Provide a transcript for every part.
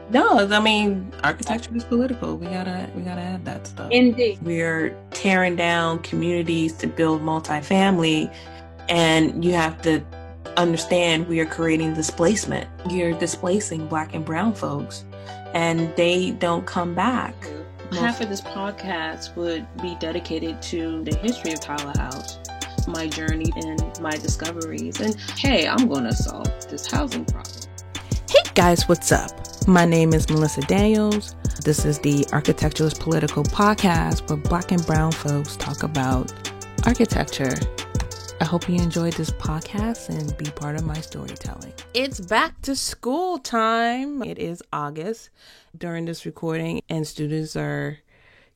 No, I mean architecture is political. We gotta add that stuff. Indeed. We're tearing down communities to build multifamily, and you have to understand we are creating displacement. You're displacing Black and brown folks, and they don't come back. Half of this podcast would be dedicated to the history of Tyler House, my journey and my discoveries, and hey, I'm gonna solve this housing problem. Hey guys, what's up? My name is Melissa Daniels. This is the Architecturalist Political Podcast where Black and brown folks talk about architecture. I hope you enjoyed this podcast and be part of my storytelling. It's back to school time. It is August during this recording, and students are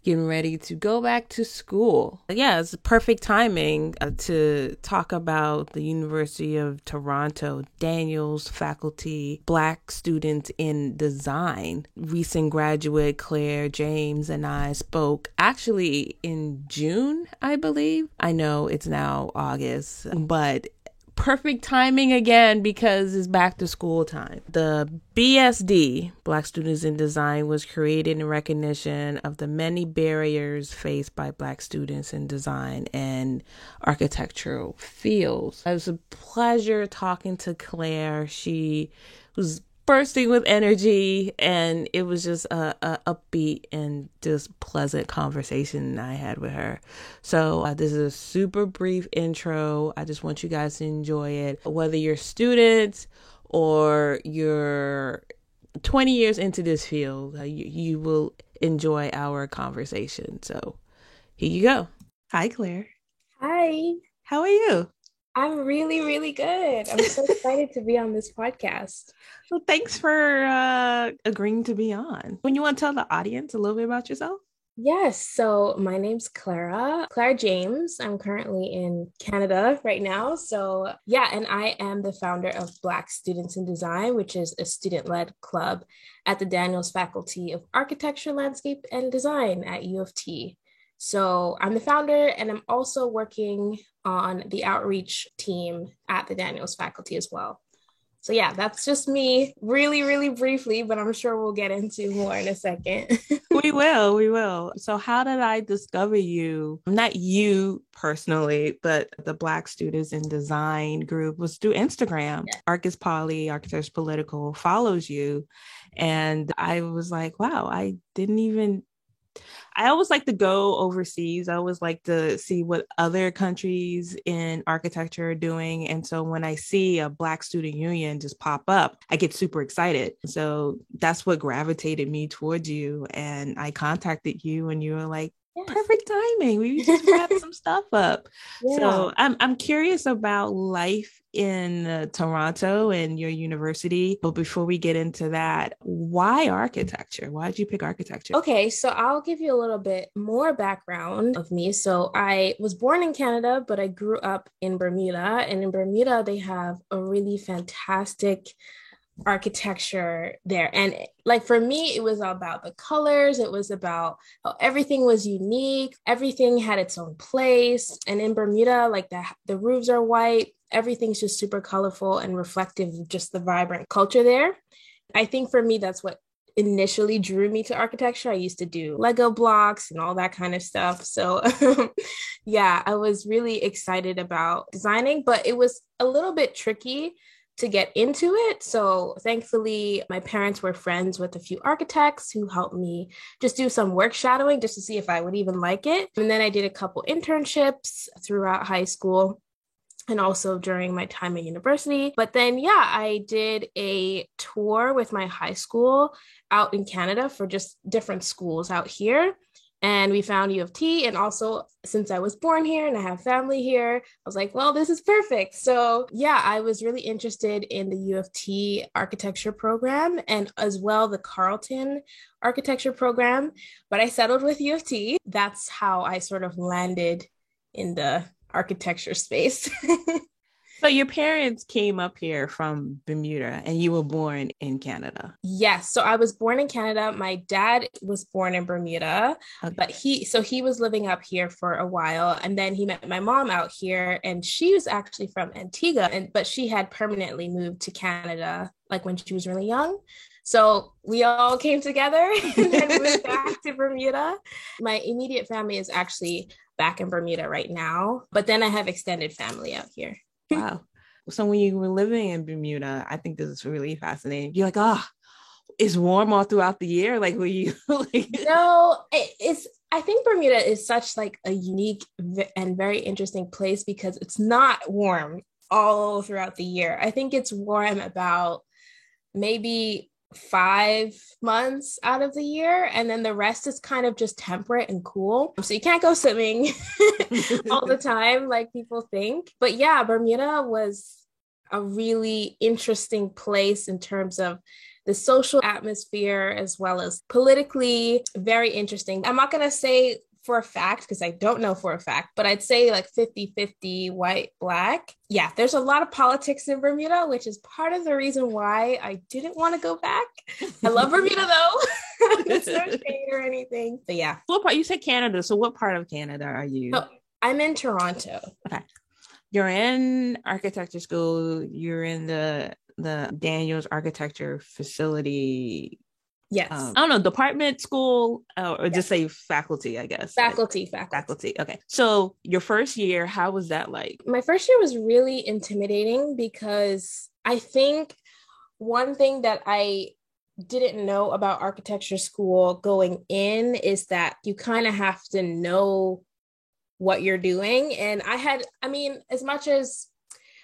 getting ready to go back to school. Yeah, it's perfect timing to talk about the University of Toronto, Daniels faculty, Black students in design. Recent graduate Claire James and I spoke actually in June, I believe. I know it's now August, but perfect timing again because it's back to school time. The BSD, Black Students in Design, was created in recognition of the many barriers faced by Black students in design and architectural fields. It was a pleasure talking to Claire. She was bursting with energy, and it was just a upbeat and just pleasant conversation I had with her. So this is a super brief intro. I just want you guys to enjoy it, whether you're students or you're 20 years into this field. You will enjoy our conversation. So here you go. Hi, Claire. Hi, How are you? I'm really, really good. I'm so excited to be on this podcast. Well, thanks for agreeing to be on. When you want to tell the audience a little bit about yourself? Yes, so my name's Claire James. I'm currently in Canada right now. So, yeah, and I am the founder of Black Students in Design, which is a student-led club at the Daniels Faculty of Architecture, Landscape, and Design at U of T. So I'm the founder, and I'm also working on the outreach team at the Daniels faculty as well. So yeah, that's just me really, really briefly, but I'm sure we'll get into more in a second. We will. So how did I discover you? Not you personally, but the Black Students in Design group was through Instagram. Yeah. Arcus Poly, Architects Political follows you. And I was like, wow, I always like to go overseas. I always like to see what other countries in architecture are doing. And so when I see a Black student union just pop up, I get super excited. So that's what gravitated me towards you. And I contacted you and you were like, Yes. perfect timing. We just wrapped some stuff up. Yeah. So I'm curious about life in Toronto and your university. But before we get into that, why architecture? Why did you pick architecture? Okay, so I'll give you a little bit more background of me. So I was born in Canada, but I grew up in Bermuda. And in Bermuda, they have a really fantastic architecture there. And like for me, it was about the colors. It was about how everything was unique. Everything had its own place. And in Bermuda, like the roofs are white. Everything's just super colorful and reflective of just the vibrant culture there. I think for me, that's what initially drew me to architecture. I used to do Lego blocks and all that kind of stuff. So yeah, I was really excited about designing, but it was a little bit tricky to get into it. So thankfully, my parents were friends with a few architects who helped me just do some work shadowing just to see if I would even like it. And then I did a couple internships throughout high school and also during my time at university. But then, yeah, I did a tour with my high school out in Canada for just different schools out here. And we found U of T. And also, since I was born here and I have family here, I was like, well, this is perfect. So yeah, I was really interested in the U of T architecture program and as well the Carleton architecture program. But I settled with U of T. That's how I sort of landed in the architecture space. So your parents came up here from Bermuda and you were born in Canada. Yes. So I was born in Canada. My dad was born in Bermuda, Okay. but he was living up here for a while. And then he met my mom out here, and she was actually from Antigua, but she had permanently moved to Canada like when she was really young. So we all came together and then moved back to Bermuda. My immediate family is actually back in Bermuda right now, but then I have extended family out here. Wow. So when you were living in Bermuda, I think this is really fascinating. You're like, oh, it's warm all throughout the year. Like, were you like? No, it's. I think Bermuda is such like a unique and very interesting place because it's not warm all throughout the year. I think it's warm about maybe 5 months out of the year, and then the rest is kind of just temperate and cool. So you can't go swimming all the time like people think. But yeah, Bermuda was a really interesting place in terms of the social atmosphere as well as politically very interesting. I'm not going to say for a fact because I don't know for a fact, but I'd say like 50-50 white, black. Yeah, there's a lot of politics in Bermuda, which is part of the reason why I didn't want to go back. I love Bermuda though. It's no shade or anything. But yeah. What part? You said Canada. So what part of Canada are you? So I'm in Toronto. Okay. You're in architecture school. You're in the Daniels Architecture Facility. Yes. I don't know, department, school, or just say faculty, I guess. Faculty. Okay. So your first year, how was that like? My first year was really intimidating because I think one thing that I didn't know about architecture school going in is that you kind of have to know what you're doing. And as much as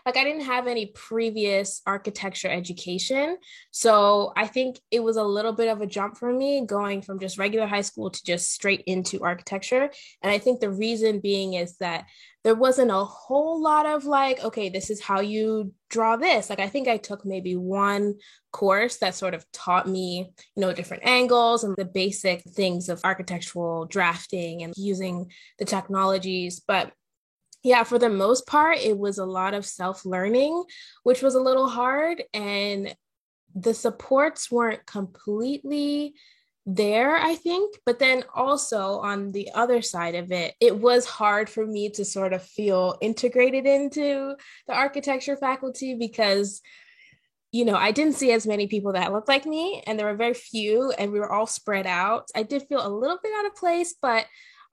like I didn't have any previous architecture education. So I think it was a little bit of a jump for me going from just regular high school to just straight into architecture. And I think the reason being is that there wasn't a whole lot of like, okay, this is how you draw this. Like I think I took maybe one course that sort of taught me, different angles and the basic things of architectural drafting and using the technologies. But yeah, for the most part, it was a lot of self-learning, which was a little hard. And the supports weren't completely there, I think. But then also on the other side of it, it was hard for me to sort of feel integrated into the architecture faculty because I didn't see as many people that looked like me, and there were very few, and we were all spread out. I did feel a little bit out of place, but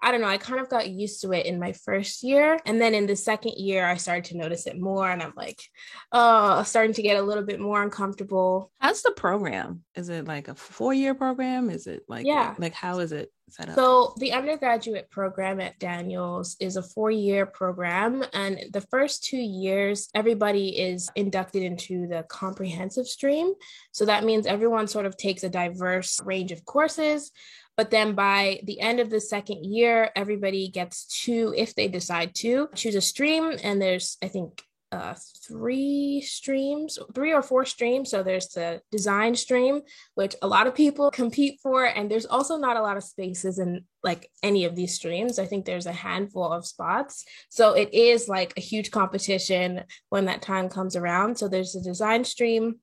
I don't know, I kind of got used to it in my first year. And then in the second year, I started to notice it more. And I'm like, starting to get a little bit more uncomfortable. How's the program? Is it like a 4-year program? Is it like, how is it set up? So the undergraduate program at Daniels is a 4-year program. And the first 2 years, everybody is inducted into the comprehensive stream. So that means everyone sort of takes a diverse range of courses. But then by the end of the second year, everybody gets to, if they decide to, choose a stream. And there's, I think, 3 or 4 streams. So there's the design stream, which a lot of people compete for. And there's also not a lot of spaces in like any of these streams. I think there's a handful of spots. So it is like a huge competition when that time comes around. So there's the design stream.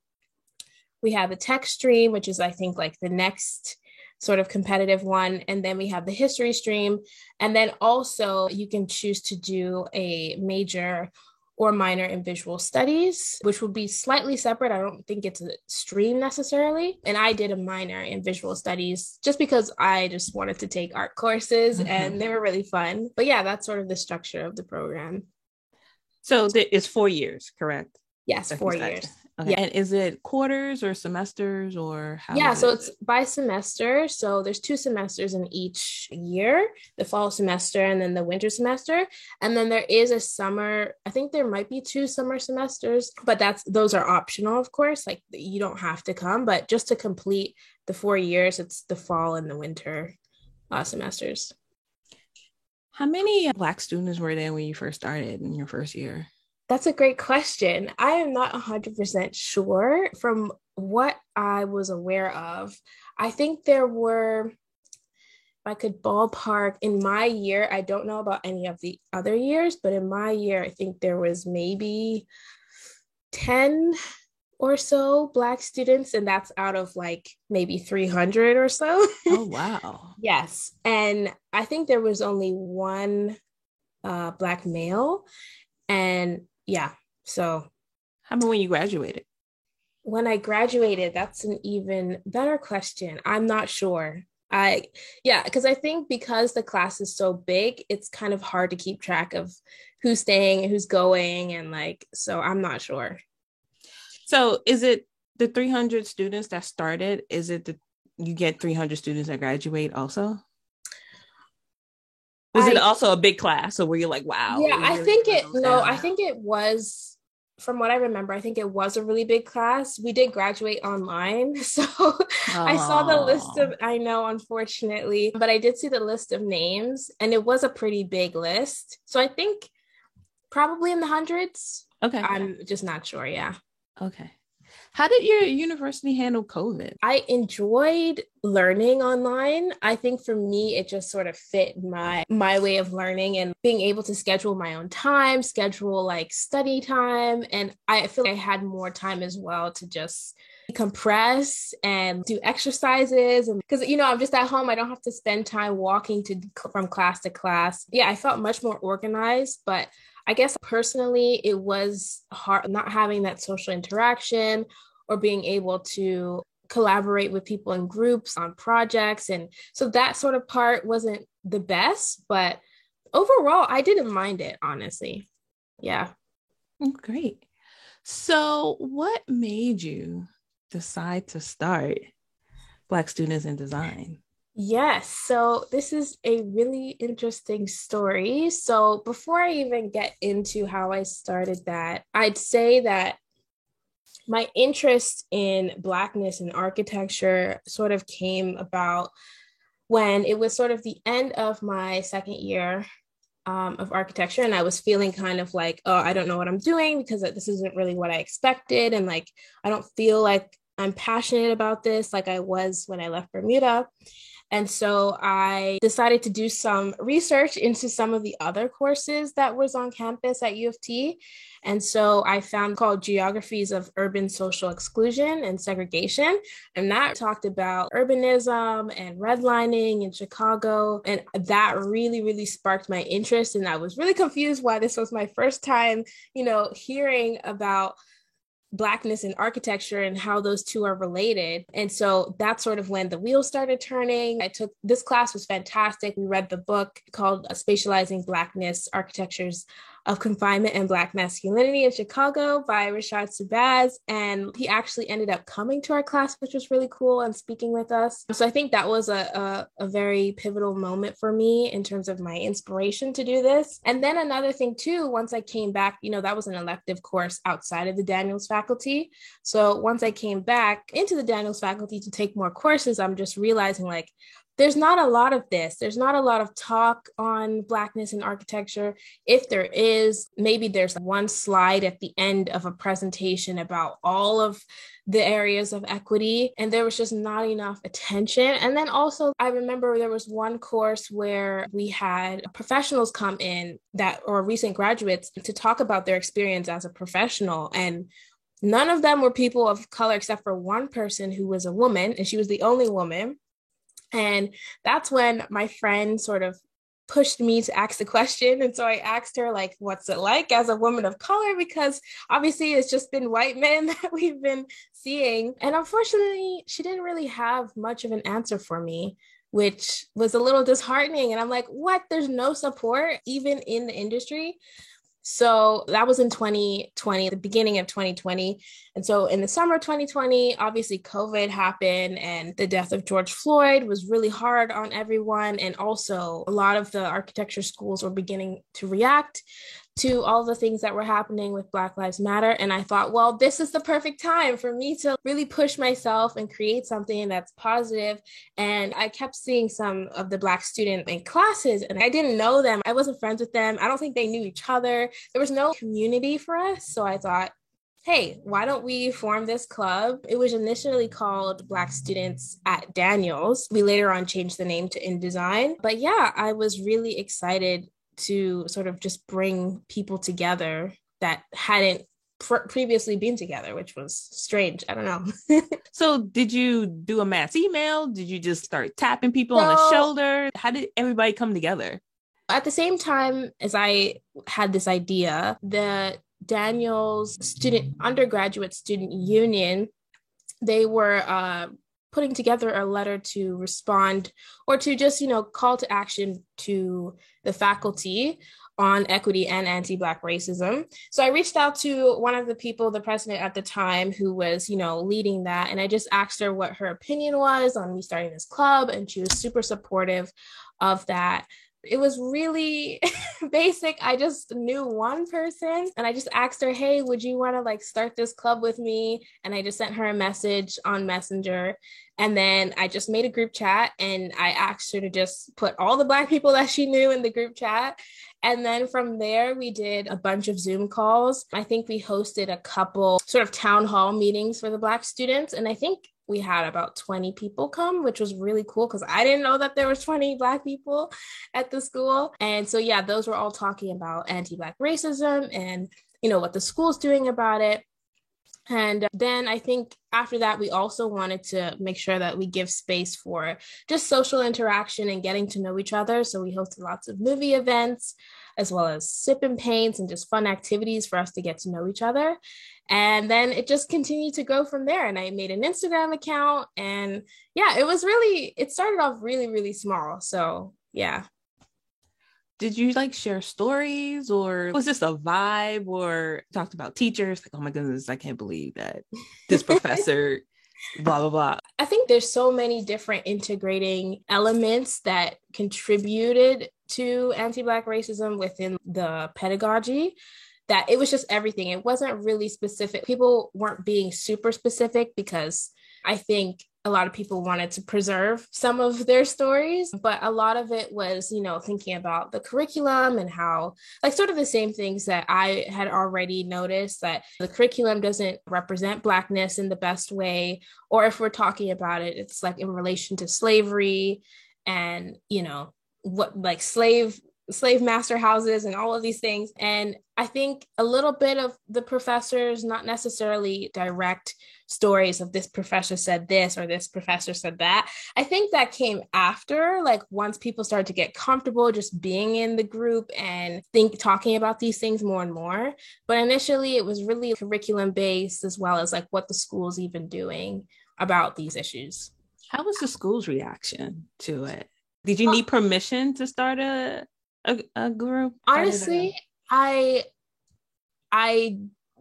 We have a tech stream, which is, I think, like the next sort of competitive one. And then we have the history stream. And then also you can choose to do a major or minor in visual studies, which would be slightly separate. I don't think it's a stream necessarily. And I did a minor in visual studies just because I just wanted to take art courses and they were really fun. But yeah, that's sort of the structure of the program. So it's 4 years, correct? Yes, 4 years. Okay. Yeah. And is it quarters or semesters or how? Yeah, so it's by semester. So there's 2 semesters in each year, the fall semester and then the winter semester. And then there is a summer, I think there might be 2 summer semesters, but those are optional, of course. Like you don't have to come, but just to complete the 4 years, it's the fall and the winter semesters. How many Black students were there when you first started in your first year? That's a great question. I am not 100% sure. From what I was aware of, I think there were, if I could ballpark, in my year, I don't know about any of the other years, but in my year, I think there was maybe 10 or so Black students, and that's out of like maybe 300 or so. Oh, wow. Yes. And I think there was only one Black male. And yeah, so. How about when you graduated? When I graduated, that's an even better question. I'm not sure. I, yeah, because I think because the class is so big, it's kind of hard to keep track of who's staying and who's going. And like, so I'm not sure. So is it the 300 students that started? Is it you get 300 students that graduate also? Was it I, also a big class? So where you're like, wow, yeah, it I really think it, goes no, I down. think it was, from what I remember, I think it was a really big class. We did graduate online. So I saw the list Oh, of, I know, unfortunately, but I did see the list of names and it was a pretty big list. So I think probably in the hundreds. okay. I'm just not sure. Yeah. Okay. How did your university handle COVID? I enjoyed learning online. I think for me, it just sort of fit my way of learning and being able to schedule my own time, schedule like study time. And I feel like I had more time as well to just compress and do exercises. And because, I'm just at home, I don't have to spend time walking to from class to class. Yeah, I felt much more organized, but I guess personally, it was hard not having that social interaction or being able to collaborate with people in groups on projects. And so that sort of part wasn't the best, but overall, I didn't mind it, honestly. Yeah. Great. So, what made you decide to start Black Students in Design? Yes, so this is a really interesting story. So before I even get into how I started that, I'd say that my interest in Blackness and architecture sort of came about when it was sort of the end of my second year of architecture. And I was feeling kind of like, oh, I don't know what I'm doing because this isn't really what I expected. And like, I don't feel like I'm passionate about this like I was when I left Bermuda. And so I decided to do some research into some of the other courses that was on campus at U of T. And so I found called Geographies of Urban Social Exclusion and Segregation. And that talked about urbanism and redlining in Chicago. And that really, really sparked my interest. And I was really confused why this was my first time, hearing about Blackness in architecture and how those two are related. And so that's sort of when the wheels started turning. I took this class was fantastic. We read the book called Spatializing Blackness, Architectures of Confinement and Black Masculinity in Chicago by Rashad Subaz. And he actually ended up coming to our class, which was really cool, and speaking with us. So I think that was a very pivotal moment for me in terms of my inspiration to do this. And then another thing too, once I came back, that was an elective course outside of the Daniels faculty. So once I came back into the Daniels faculty to take more courses, I'm just realizing like, there's not a lot of this. There's not a lot of talk on Blackness in architecture. If there is, maybe there's one slide at the end of a presentation about all of the areas of equity, and there was just not enough attention. And then also, I remember there was one course where we had professionals come in or recent graduates to talk about their experience as a professional. And none of them were people of color except for one person who was a woman, and she was the only woman. And that's when my friend sort of pushed me to ask the question. And so I asked her, like, what's it like as a woman of color? Because obviously it's just been white men that we've been seeing. And unfortunately, she didn't really have much of an answer for me, which was a little disheartening. And I'm like, what? There's no support even in the industry. So that was in 2020, the beginning of 2020. And so in the summer of 2020, obviously COVID happened and the death of George Floyd was really hard on everyone. And also a lot of the architecture schools were beginning to react to all the things that were happening with Black Lives Matter. And I thought, well, this is the perfect time for me to really push myself and create something that's positive. And I kept seeing some of the Black students in classes and I didn't know them. I wasn't friends with them. I don't think they knew each other. There was no community for us. So I thought, hey, why don't we form this club? It was initially called Black Students at Daniels. We later on changed the name to In Design. But yeah, I was really excited to sort of just bring people together that hadn't previously been together, which was strange. I don't know. So did you do a mass email? Did you just start tapping people on the shoulder? How did everybody come together? At the same time as I had this idea, the Daniel's undergraduate student union, they were putting together a letter to respond or to just, call to action to the faculty on equity and anti-Black racism. So I reached out to one of the people, the president at the time, who was, leading that. And I just asked her what her opinion was on me starting this club. And she was super supportive of that. It was really basic. I just knew one person and I just asked her, hey, would you want to start this club with me? And I just sent her a message on Messenger. And then I just made a group chat and I asked her to just put all the Black people that she knew in the group chat. And then from there, we did a bunch of Zoom calls. I think we hosted a couple sort of town hall meetings for the Black students. And I think we had about 20 people come, which was really cool because I didn't know that there was 20 Black people at the school. And so, yeah, those were all talking about anti-Black racism and, what the school's doing about it. And then I think after that, we also wanted to make sure that we give space for just social interaction and getting to know each other. So we hosted lots of movie events, as well as sip and paints and just fun activities for us to get to know each other. And then it just continued to go from there. And I made an Instagram account. And yeah, it started off really, really small. So yeah. Did you share stories, or was this a vibe, or talked about teachers? Oh my goodness, I can't believe that this professor, blah, blah, blah. I think there's so many different integrating elements that contributed to anti-Black racism within the pedagogy that it was just everything. It wasn't really specific. People weren't being super specific because I think a lot of people wanted to preserve some of their stories, but a lot of it was, thinking about the curriculum and how, sort of the same things that I had already noticed, that the curriculum doesn't represent Blackness in the best way, or if we're talking about it, it's in relation to slavery and, what slave master houses and all of these things. And I think a little bit of the professors, not necessarily direct stories of this professor said this or this professor said that. I think that came after, once people started to get comfortable just being in the group and talking about these things more and more. But initially it was really curriculum based, as well as what the school's even doing about these issues. How was the school's reaction to it? Did you need permission to start a group? Honestly, I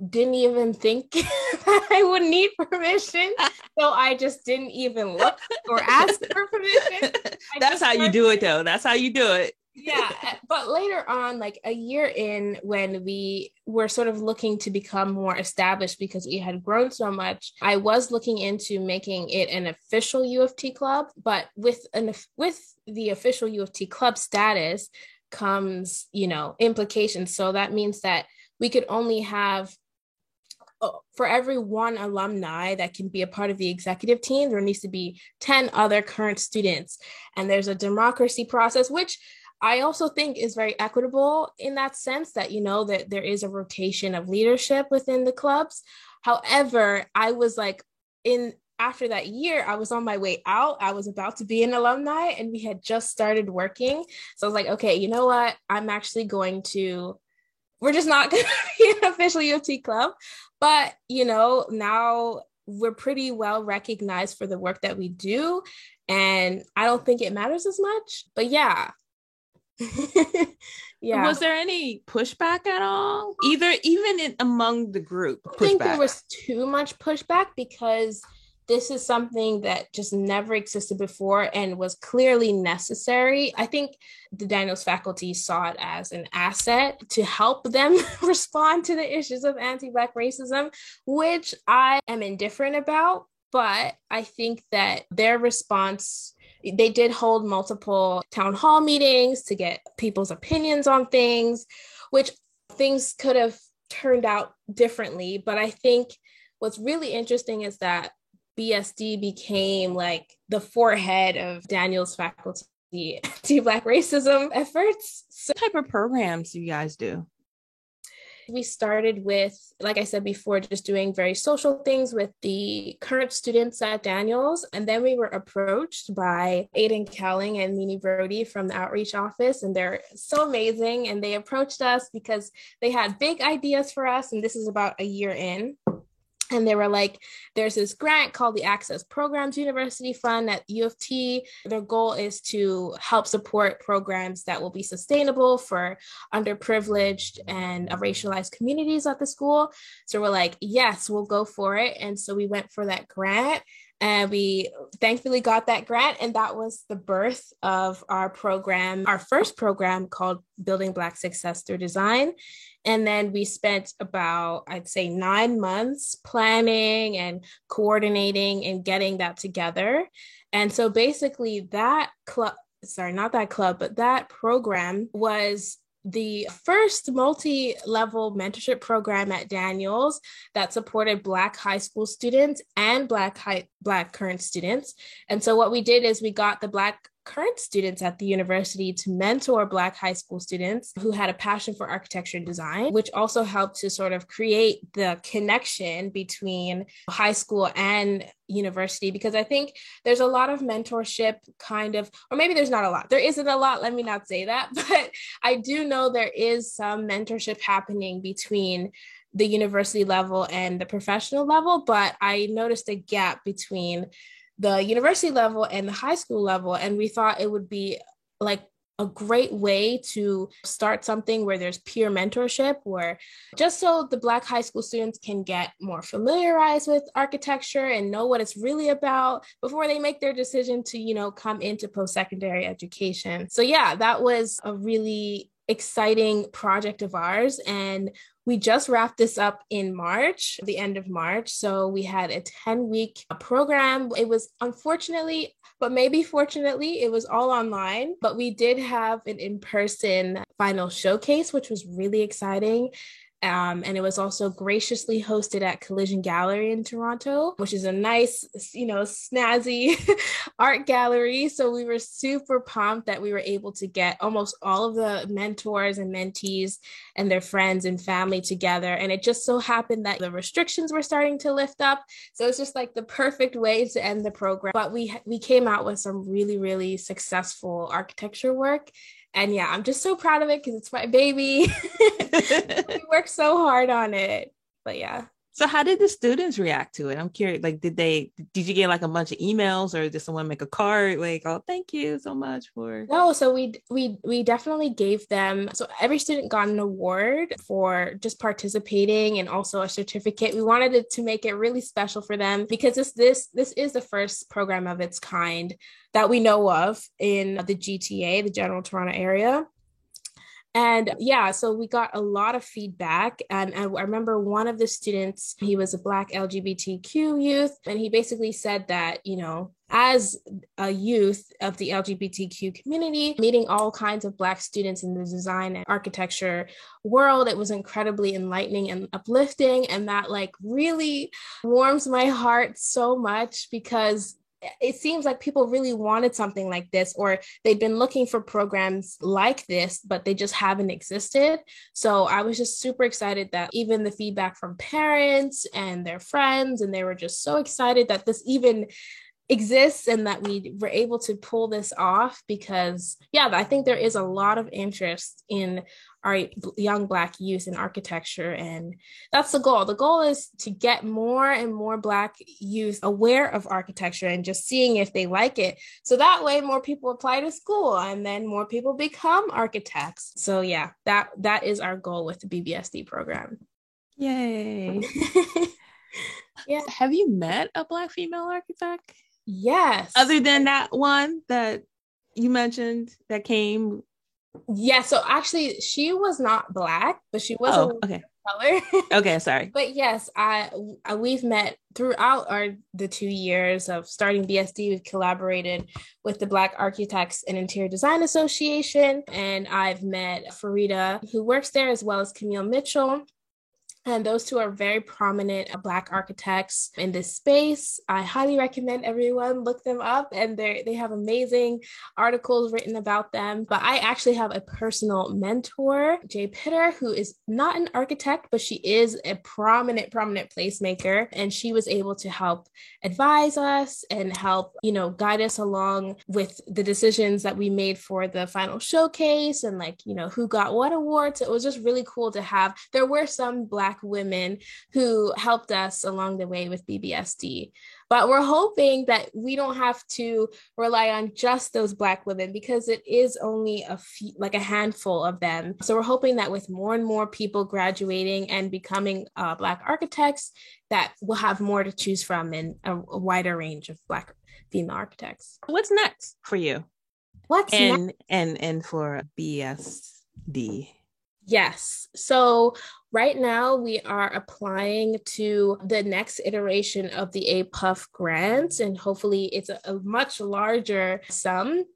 didn't even think that I would need permission, so I just didn't even look or ask for permission. That's how you do it, though. That's how you do it. Yeah, but later on, a year in, when we were sort of looking to become more established because we had grown so much, I was looking into making it an official U of T club. But with the official U of T club status comes, implications. So that means that we could only have, for every one alumni that can be a part of the executive team, there needs to be 10 other current students. And there's a democracy process, which I also think is very equitable in that sense, that, that there is a rotation of leadership within the clubs. However, I was after that year, I was on my way out. I was about to be an alumni and we had just started working. So I was okay, you know what? We're just not going to be an official U of T club. But, now we're pretty well recognized for the work that we do. And I don't think it matters as much. But yeah. Yeah. Was there any pushback at all? Even among the group? I think there was too much pushback because this is something that just never existed before and was clearly necessary. I think the Daniels faculty saw it as an asset to help them respond to the issues of anti-Black racism, which I am indifferent about. But I think that their response, they did hold multiple town hall meetings to get people's opinions on things, which things could have turned out differently. But I think what's really interesting is that BSD became the forehead of Daniels faculty anti-Black racism efforts. What type of programs do you guys do? We started with, like I said before, just doing very social things with the current students at Daniels. And then we were approached by Aiden Cowling and Mimi Brody from the outreach office. And they're so amazing. And they approached us because they had big ideas for us. And this is about a year in. And they were like, there's this grant called the Access Programs University Fund at U of T. Their goal is to help support programs that will be sustainable for underprivileged and racialized communities at the school. So we're like, yes, we'll go for it. And so we went for that grant. And we thankfully got that grant. And that was the birth of our program, our first program called Building Black Success Through Design. And then we spent about, I'd say, 9 months planning and coordinating and getting that together. And so basically that that program was the first multi-level mentorship program at Daniels that supported Black high school students and Black current students. And so what we did is we got the Black current students at the university to mentor Black high school students who had a passion for architecture and design, which also helped to sort of create the connection between high school and university, because I think there's a lot of mentorship or maybe there's not a lot. There isn't a lot, let me not say that, but I do know there is some mentorship happening between the university level and the professional level, but I noticed a gap between the university level and the high school level. And we thought it would be like a great way to start something where there's peer mentorship, where just so the Black high school students can get more familiarized with architecture and know what it's really about before they make their decision to, come into post-secondary education. So yeah, that was a really exciting project of ours. And we just wrapped this up in March, the end of March. So we had a 10-week program. It was unfortunately, but maybe fortunately, it was all online, but we did have an in-person final showcase, which was really exciting. And it was also graciously hosted at Collision Gallery in Toronto, which is a nice, snazzy art gallery. So we were super pumped that we were able to get almost all of the mentors and mentees and their friends and family together. And it just so happened that the restrictions were starting to lift up. So it's just like the perfect way to end the program. But we came out with some really, really successful architecture work. And yeah, I'm just so proud of it because it's my baby. We worked so hard on it. But yeah. So how did the students react to it? I'm curious, like, did you get like a bunch of emails, or did someone make a card like, oh, thank you so much for? No, so we definitely gave them, so every student got an award for just participating and also a certificate. We wanted it to make it really special for them because this is the first program of its kind that we know of in the GTA, the General Toronto Area. And yeah, so we got a lot of feedback. And I remember one of the students, he was a Black LGBTQ youth. And he basically said that, as a youth of the LGBTQ community, meeting all kinds of Black students in the design and architecture world, it was incredibly enlightening and uplifting. And that like really warms my heart so much because it seems like people really wanted something like this, or they'd been looking for programs like this, but they just haven't existed. So I was just super excited that even the feedback from parents and their friends, and they were just so excited that this even exists and that we were able to pull this off because, yeah, I think there is a lot of interest in our young Black youth in architecture. And that's the goal. The goal is to get more and more Black youth aware of architecture and just seeing if they like it. So that way more people apply to school and then more people become architects. So yeah, that is our goal with the BBSD program. Yay. Yeah. Have you met a Black female architect? Yes. Other than that one that you mentioned that came? Yeah, so actually she was not Black, but she was okay. color. Okay, sorry. But yes, we've met throughout the 2 years of starting BSD. We've collaborated with the Black Architects and Interior Design Association, and I've met Farida, who works there, as well as Camille Mitchell. And those two are very prominent Black architects in this space. I highly recommend everyone look them up, and they have amazing articles written about them. But I actually have a personal mentor, Jay Pitter, who is not an architect, but she is a prominent placemaker. And she was able to help advise us and help, guide us along with the decisions that we made for the final showcase and who got what awards. It was just really cool to have. There were some Black women who helped us along the way with BBSD. But we're hoping that we don't have to rely on just those Black women, because it is only a handful of them. So we're hoping that with more and more people graduating and becoming Black architects, that we'll have more to choose from in a wider range of Black female architects. What's next for you? Next? And for BSD? Yes. So right now we are applying to the next iteration of the APUF grant, and hopefully it's a much larger sum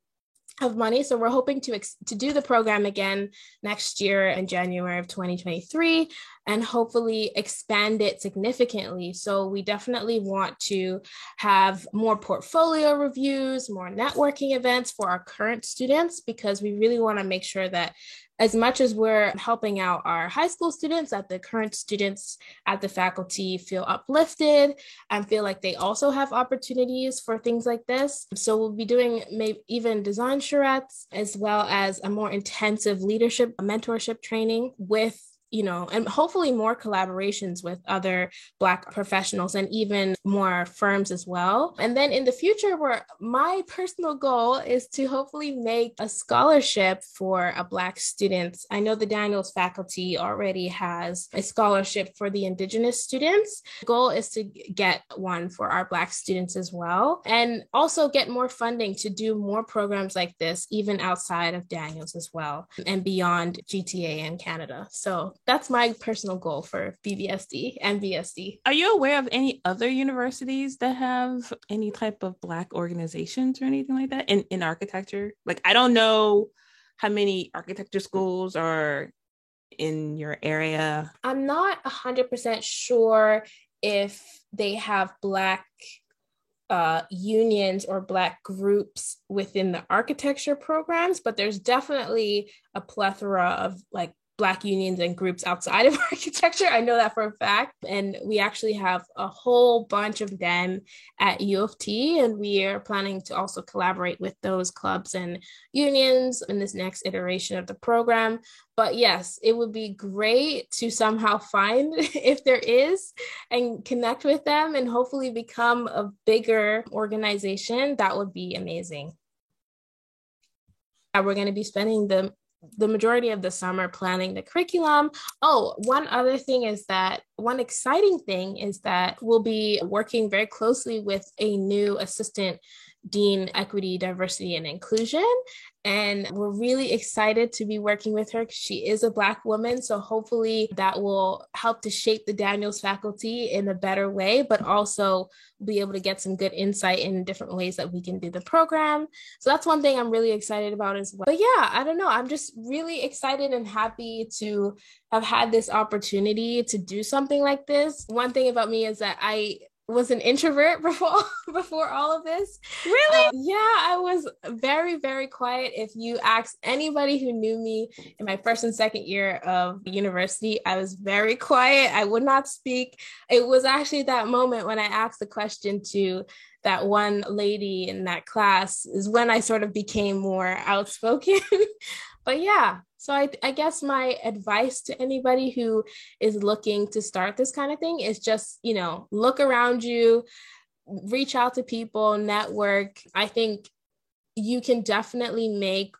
of money. So we're hoping to do the program again next year in January of 2023 and hopefully expand it significantly. So we definitely want to have more portfolio reviews, more networking events for our current students, because we really want to make sure that as much as we're helping out our high school students, that the current students at the faculty feel uplifted and feel like they also have opportunities for things like this. So we'll be doing maybe even design charrettes, as well as a more intensive leadership, mentorship training with and hopefully more collaborations with other Black professionals and even more firms as well. And then in the future, my personal goal is to hopefully make a scholarship for a Black students. I know the Daniels faculty already has a scholarship for the Indigenous students. The goal is to get one for our Black students as well, and also get more funding to do more programs like this, even outside of Daniels as well, and beyond GTA and Canada. So that's my personal goal for BBSD and BSD. Are you aware of any other universities that have any type of Black organizations or anything like that in architecture? I don't know how many architecture schools are in your area. I'm not 100% sure if they have Black unions or Black groups within the architecture programs, but there's definitely a plethora of Black unions and groups outside of architecture. I know that for a fact. And we actually have a whole bunch of them at U of T, and we are planning to also collaborate with those clubs and unions in this next iteration of the program. But yes, it would be great to somehow find, if there is, and connect with them and hopefully become a bigger organization. That would be amazing. We're going to be spending the majority of the summer planning the curriculum. Oh, one exciting thing is that we'll be working very closely with a new assistant dean, equity, diversity, and inclusion. And we're really excited to be working with her because she is a Black woman. So hopefully that will help to shape the Daniels faculty in a better way, but also be able to get some good insight in different ways that we can do the program. So that's one thing I'm really excited about as well. But yeah, I don't know. I'm just really excited and happy to have had this opportunity to do something like this. One thing about me is that I was an introvert before all of this. Really? Yeah, I was very, very quiet. If you ask anybody who knew me in my first and second year of university, I was very quiet. I would not speak. It was actually that moment when I asked the question to that one lady in that class is when I sort of became more outspoken. But yeah, so I guess my advice to anybody who is looking to start this kind of thing is just, look around you, reach out to people, network. I think you can definitely make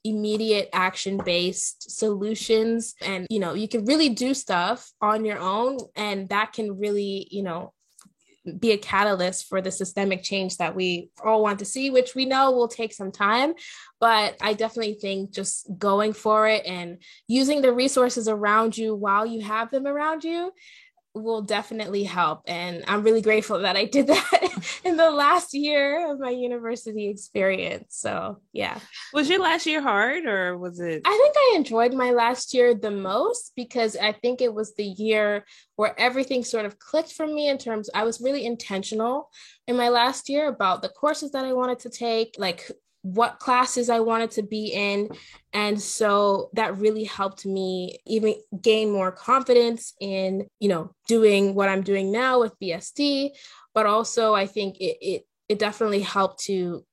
immediate action-based solutions, and, you can really do stuff on your own, and that can really, be a catalyst for the systemic change that we all want to see, which we know will take some time. But I definitely think just going for it and using the resources around you while you have them around you will definitely help. And I'm really grateful that I did that in the last year of my university experience. So, yeah. Was your last year hard or was it? I think I enjoyed my last year the most because I think it was the year where everything sort of clicked for me in terms, I was really intentional in my last year about the courses that I wanted to take, like what classes I wanted to be in. And so that really helped me even gain more confidence in, doing what I'm doing now with BSD. But also I think it definitely helped to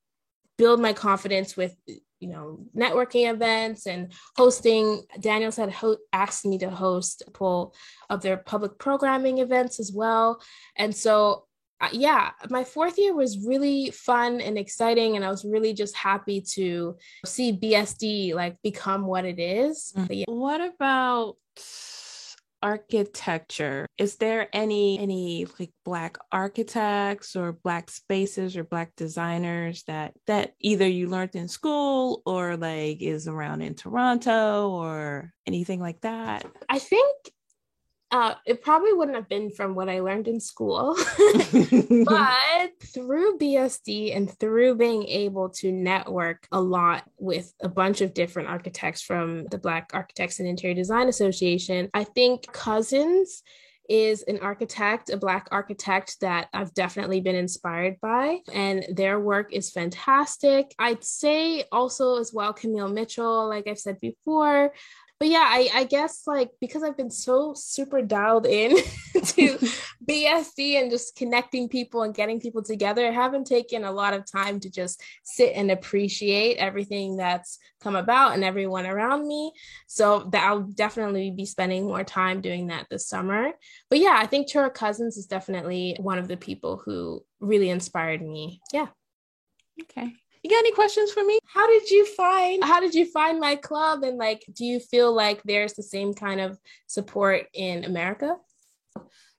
build my confidence with networking events and hosting. Daniels had asked me to host a couple of their public programming events as well. And so yeah, my fourth year was really fun and exciting, and I was really just happy to see BSD like become what it is. Yeah. What about architecture? Is there any like Black architects or Black spaces or Black designers that either you learned in school or like is around in Toronto or anything like that? I think it probably wouldn't have been from what I learned in school, but through BSD and through being able to network a lot with a bunch of different architects from the Black Architects and Interior Design Association, I think Cousins is an architect, a Black architect that I've definitely been inspired by, and their work is fantastic. I'd say also as well, Camille Mitchell, like I've said before. But yeah, I guess like because I've been so super dialed in to BSD and just connecting people and getting people together, I haven't taken a lot of time to just sit and appreciate everything that's come about and everyone around me. So that I'll definitely be spending more time doing that this summer. But yeah, I think Tura Cousins is definitely one of the people who really inspired me. Yeah. Okay. You got any questions for me? How did you find my club? And like, do you feel like there's the same kind of support in America?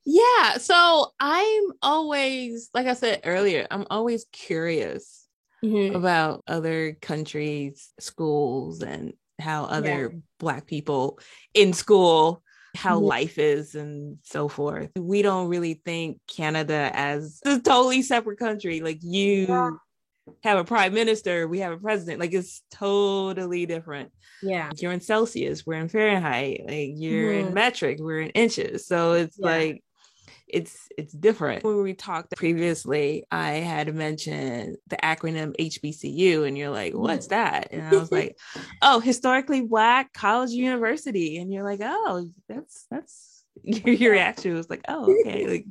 Yeah. So I'm always, like I said earlier, I'm always curious about other countries' schools and how other Black people in school, how life is and so forth. We don't really think Canada as a totally separate country. Like you have a prime minister, we have a president, like it's totally different. Yeah, you're in Celsius, we're in Fahrenheit, like you're in metric, we're in inches, so it's like it's different. When we talked previously, I had mentioned the acronym HBCU and you're like, what's that? And I was like, oh, historically Black college university. And you're like, oh, that's your reaction was like, oh, okay, like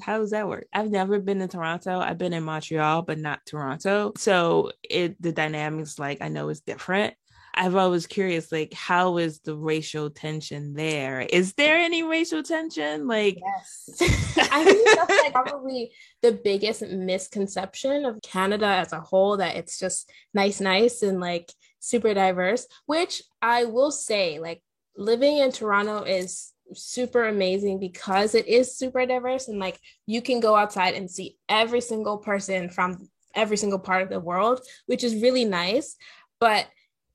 how does that work? I've never been in Toronto. I've been in Montreal, but not Toronto. So the dynamics, like I know is different. I've always curious, like, how is the racial tension there? Is there any racial tension? Like, yes. I think that's like probably the biggest misconception of Canada as a whole, that it's just nice and like super diverse, which I will say, like living in Toronto is super amazing because it is super diverse, and like you can go outside and see every single person from every single part of the world, which is really nice. But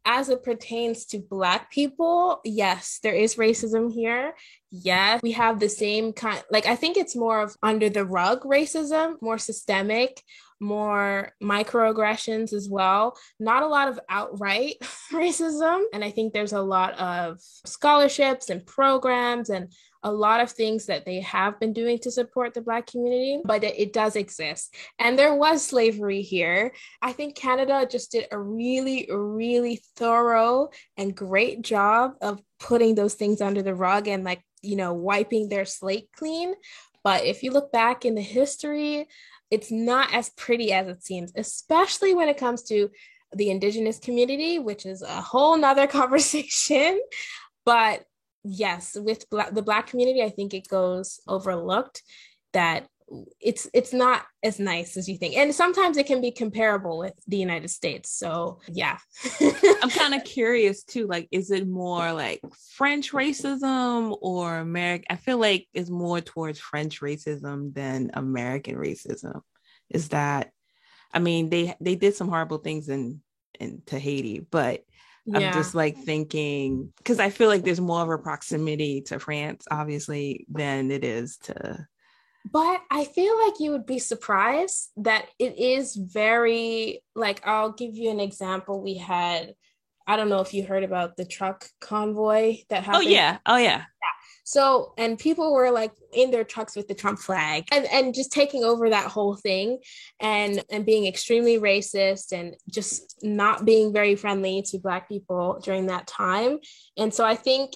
as it pertains to Black people, yes, there is racism here. Yes, we have the same kind, like I think it's more of under the rug racism, more systemic, more microaggressions as well. Not a lot of outright racism. And I think there's a lot of scholarships and programs and a lot of things that they have been doing to support the Black community, but it does exist. And there was slavery here. I think Canada just did a really, really thorough and great job of putting those things under the rug and like, wiping their slate clean. But if you look back in the history, it's not as pretty as it seems, especially when it comes to the Indigenous community, which is a whole nother conversation. But yes, with the Black community, I think it goes overlooked that it's not as nice as you think. And sometimes it can be comparable with the United States. So yeah. I'm kind of curious too, like, is it more like French racism or American? I feel like it's more towards French racism than American racism. Is that, I mean, they did some horrible things in Tahiti, but I'm Yeah. just like thinking, because I feel like there's more of a proximity to France, obviously, than it is to. But I feel like you would be surprised that it is very, like, I'll give you an example. We had, I don't know if you heard about the truck convoy that Oh, happened. yeah. Oh, yeah. So, and people were like in their trucks with the Trump flag and just taking over that whole thing and being extremely racist and just not being very friendly to Black people during that time. And so I think,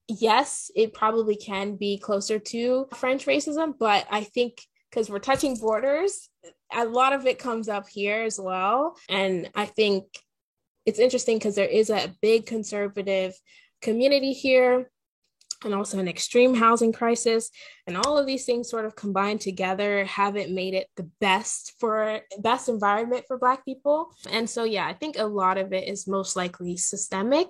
yes, it probably can be closer to French racism, but I think because we're touching borders, a lot of it comes up here as well. And I think it's interesting because there is a big conservative community here and also an extreme housing crisis, and all of these things sort of combined together haven't made it the best environment for Black people. And so yeah, I think a lot of it is most likely systemic,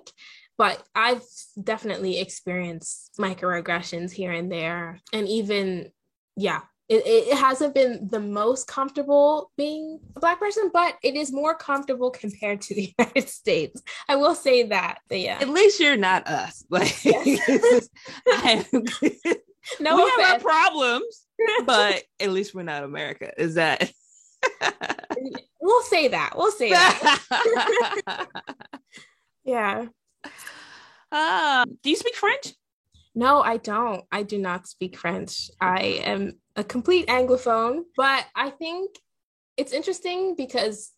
but I've definitely experienced microaggressions here and there. And even, yeah, it hasn't been the most comfortable being a Black person, but it is more comfortable compared to the United States. I will say that. But yeah. At least you're not us. Like, Yes. no, we have our problems, but at least we're not America. Is that? We'll say that. We'll say that. Yeah. Do you speak French? No, I don't. I do not speak French. I am a complete Anglophone, but I think it's interesting because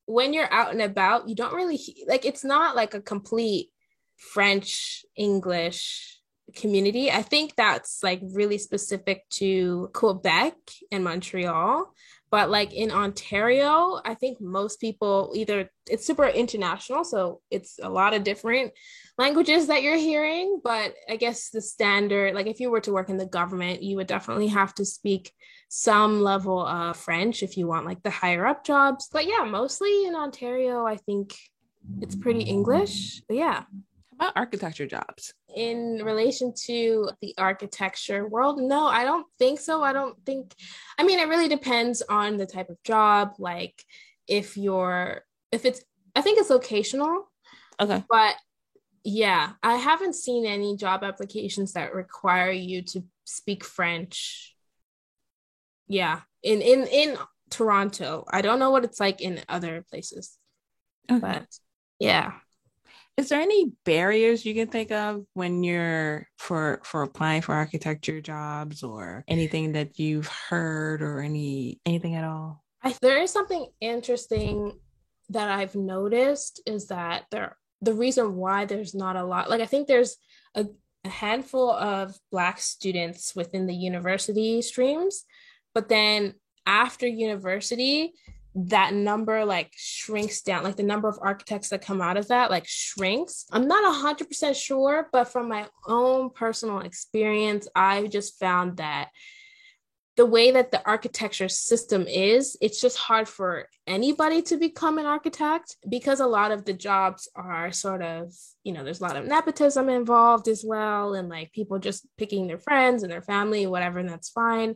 when you're out and about, you don't really like, it's not like a complete French English community. I think that's like really specific to Quebec and Montreal. But like in Ontario, I think most people either it's super international, so it's a lot of different languages that you're hearing. But I guess the standard, like if you were to work in the government, you would definitely have to speak some level of French if you want like the higher up jobs. But yeah, mostly in Ontario, I think it's pretty English. But yeah. About architecture jobs? In relation to the architecture world, no, I don't think so. I mean, it really depends on the type of job. Like I think it's locational. Okay. But yeah, I haven't seen any job applications that require you to speak French. Yeah. In Toronto. I don't know what it's like in other places. Okay. But yeah. Is there any barriers you can think of when you're for applying for architecture jobs, or anything that you've heard, or anything at all? There is something interesting that I've noticed is that the reason why there's not a lot, like I think there's a handful of Black students within the university streams, but then after university, that number like shrinks down, like the number of architects that come out of that like shrinks. I'm not 100% sure, but from my own personal experience, I just found that the way that the architecture system is, it's just hard for anybody to become an architect because a lot of the jobs are sort of, there's a lot of nepotism involved as well. And like people just picking their friends and their family, whatever, and that's fine.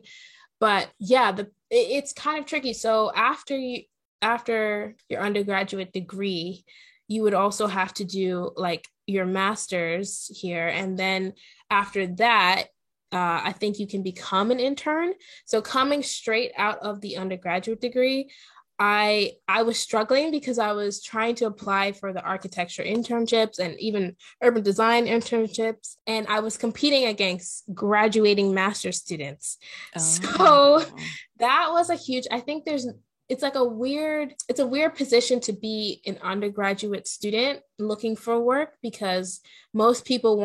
But yeah, it's kind of tricky. So after your undergraduate degree, you would also have to do like your master's here. And then after that, I think you can become an intern. So coming straight out of the undergraduate degree, I was struggling because I was trying to apply for the architecture internships and even urban design internships. And I was competing against graduating master's students. Oh. So that was I think it's a weird position to be an undergraduate student looking for work, because most people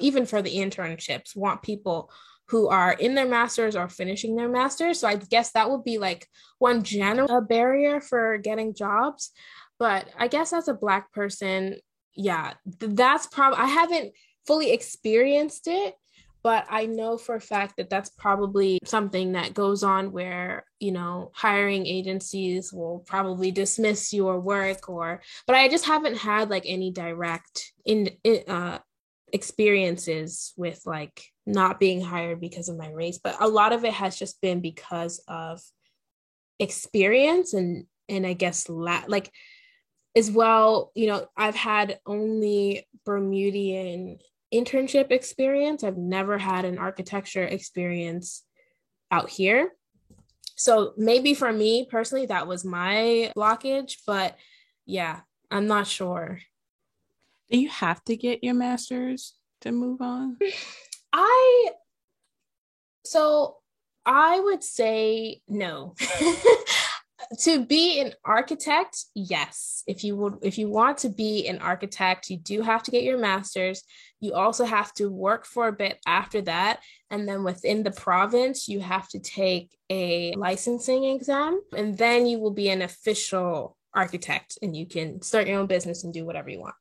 even for the internships, want people who are in their master's or finishing their master's. So I guess that would be like one general barrier for getting jobs. But I guess as a Black person, yeah, that's probably, I haven't fully experienced it, but I know for a fact that that's probably something that goes on where, hiring agencies will probably dismiss your work but I just haven't had like any direct experiences with like not being hired because of my race. But a lot of it has just been because of experience and I guess like as well, I've had only Bermudian internship experience. I've never had an architecture experience out here. So maybe for me personally, that was my blockage, but yeah, I'm not sure. Do you have to get your master's to move on? I would say no. To be an architect, yes. If you want to be an architect, you do have to get your master's. You also have to work for a bit after that. And then within the province, you have to take a licensing exam. And then you will be an official architect and you can start your own business and do whatever you want.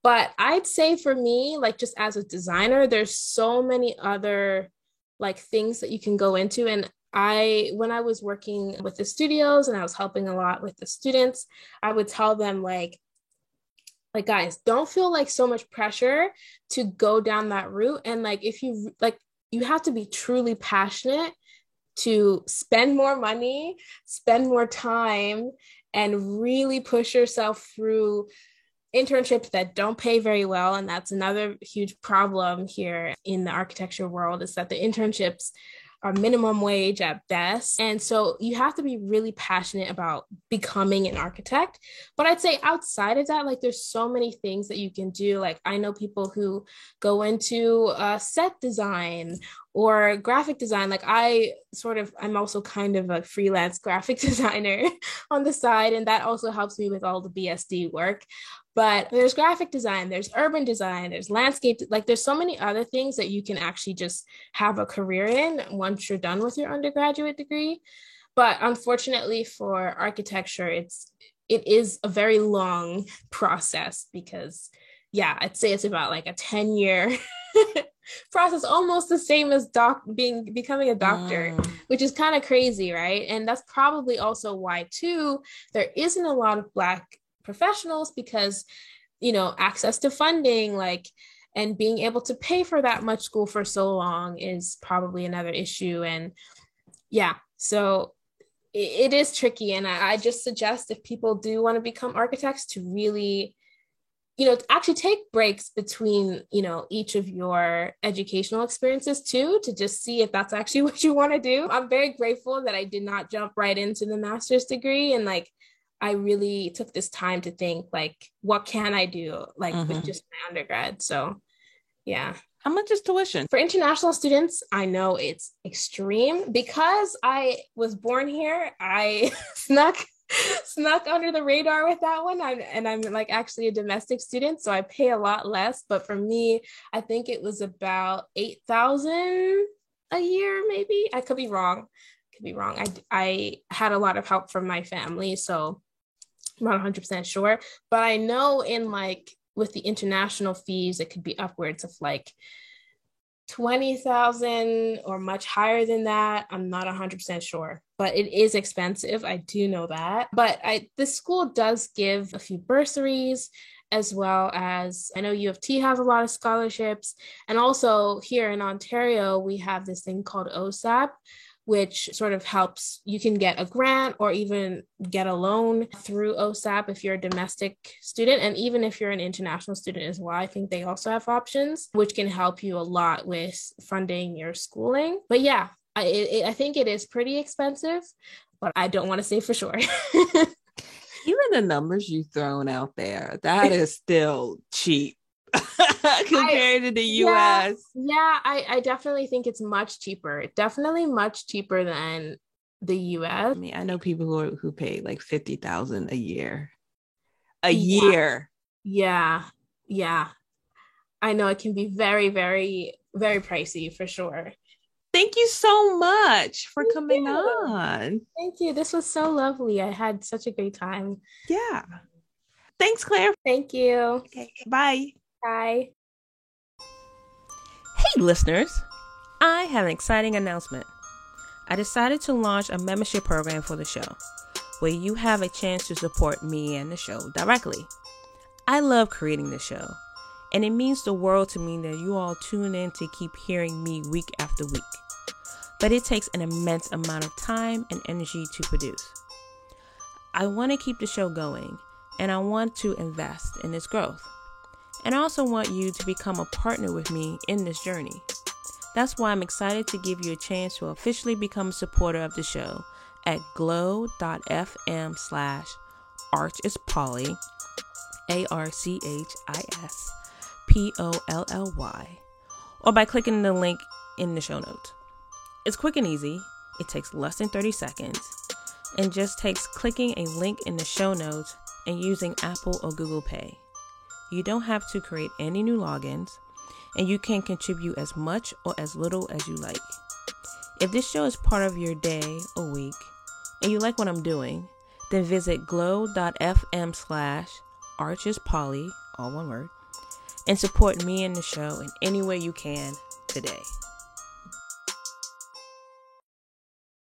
But I'd say for me, like just as a designer, there's so many other like things that you can go into. And when I was working with the studios and I was helping a lot with the students, I would tell them like guys, don't feel like so much pressure to go down that route. And like if you you have to be truly passionate to spend more money, spend more time, and really push yourself through internships that don't pay very well. And that's another huge problem here in the architecture world, is that the internships are minimum wage at best. And so you have to be really passionate about becoming an architect. But I'd say outside of that, like there's so many things that you can do. Like I know people who go into set design or graphic design. Like I'm also kind of a freelance graphic designer on the side. And that also helps me with all the BSD work. But there's graphic design, there's urban design, there's landscape, like there's so many other things that you can actually just have a career in once you're done with your undergraduate degree. But unfortunately for architecture, it is a very long process because, yeah, I'd say it's about like a 10-year process, almost the same as becoming a doctor, which is kind of crazy, right? And that's probably also why, too, there isn't a lot of Black professionals because, access to funding, and being able to pay for that much school for so long is probably another issue. And yeah, so it is tricky. And I just suggest if people do want to become architects to really, actually take breaks between, each of your educational experiences too, to just see if that's actually what you want to do. I'm very grateful that I did not jump right into the master's degree. And I really took this time to think, what can I do, with just my undergrad? So, yeah. How much is tuition? For international students, I know it's extreme. Because I was born here, I snuck under the radar with that one. I'm actually a domestic student, so I pay a lot less. But for me, I think it was about $8,000 a year, maybe. I could be wrong. I had a lot of help from my family, so I'm not 100% sure, but I know with the international fees, it could be upwards of 20,000 or much higher than that. I'm not 100% sure, but it is expensive. I do know that. But the school does give a few bursaries, as well as I know U of T has a lot of scholarships. And also here in Ontario, we have this thing called OSAP, which sort of helps. You can get a grant or even get a loan through OSAP if you're a domestic student. And even if you're an international student as well, I think they also have options, which can help you a lot with funding your schooling. But yeah, I think it is pretty expensive, but I don't want to say for sure. Even the numbers you've thrown out there, that is still cheap. Compared to the US. Yeah, I definitely think it's much cheaper. Definitely much cheaper than the US. I mean, I know people who pay $50,000 a year. Year. Yeah. I know it can be very, very, very pricey for sure. Thank you so much for coming on. Thank you. This was so lovely. I had such a great time. Yeah. Thanks, Claire. Thank you. Okay, bye. Bye. Hey, listeners. I have an exciting announcement. I decided to launch a membership program for the show, where you have a chance to support me and the show directly. I love creating the show, and it means the world to me that you all tune in to keep hearing me week after week. But it takes an immense amount of time and energy to produce. I want to keep the show going, and I want to invest in its growth. And I also want you to become a partner with me in this journey. That's why I'm excited to give you a chance to officially become a supporter of the show at glow.fm/ArchIsPolly, ArchIsPolly, or by clicking the link in the show notes. It's quick and easy. It takes less than 30 seconds and just takes clicking a link in the show notes and using Apple or Google Pay. You don't have to create any new logins, and you can contribute as much or as little as you like. If this show is part of your day or week and you like what I'm doing, then visit glow.fm/ArchIsPolly, all one word, and support me and the show in any way you can today.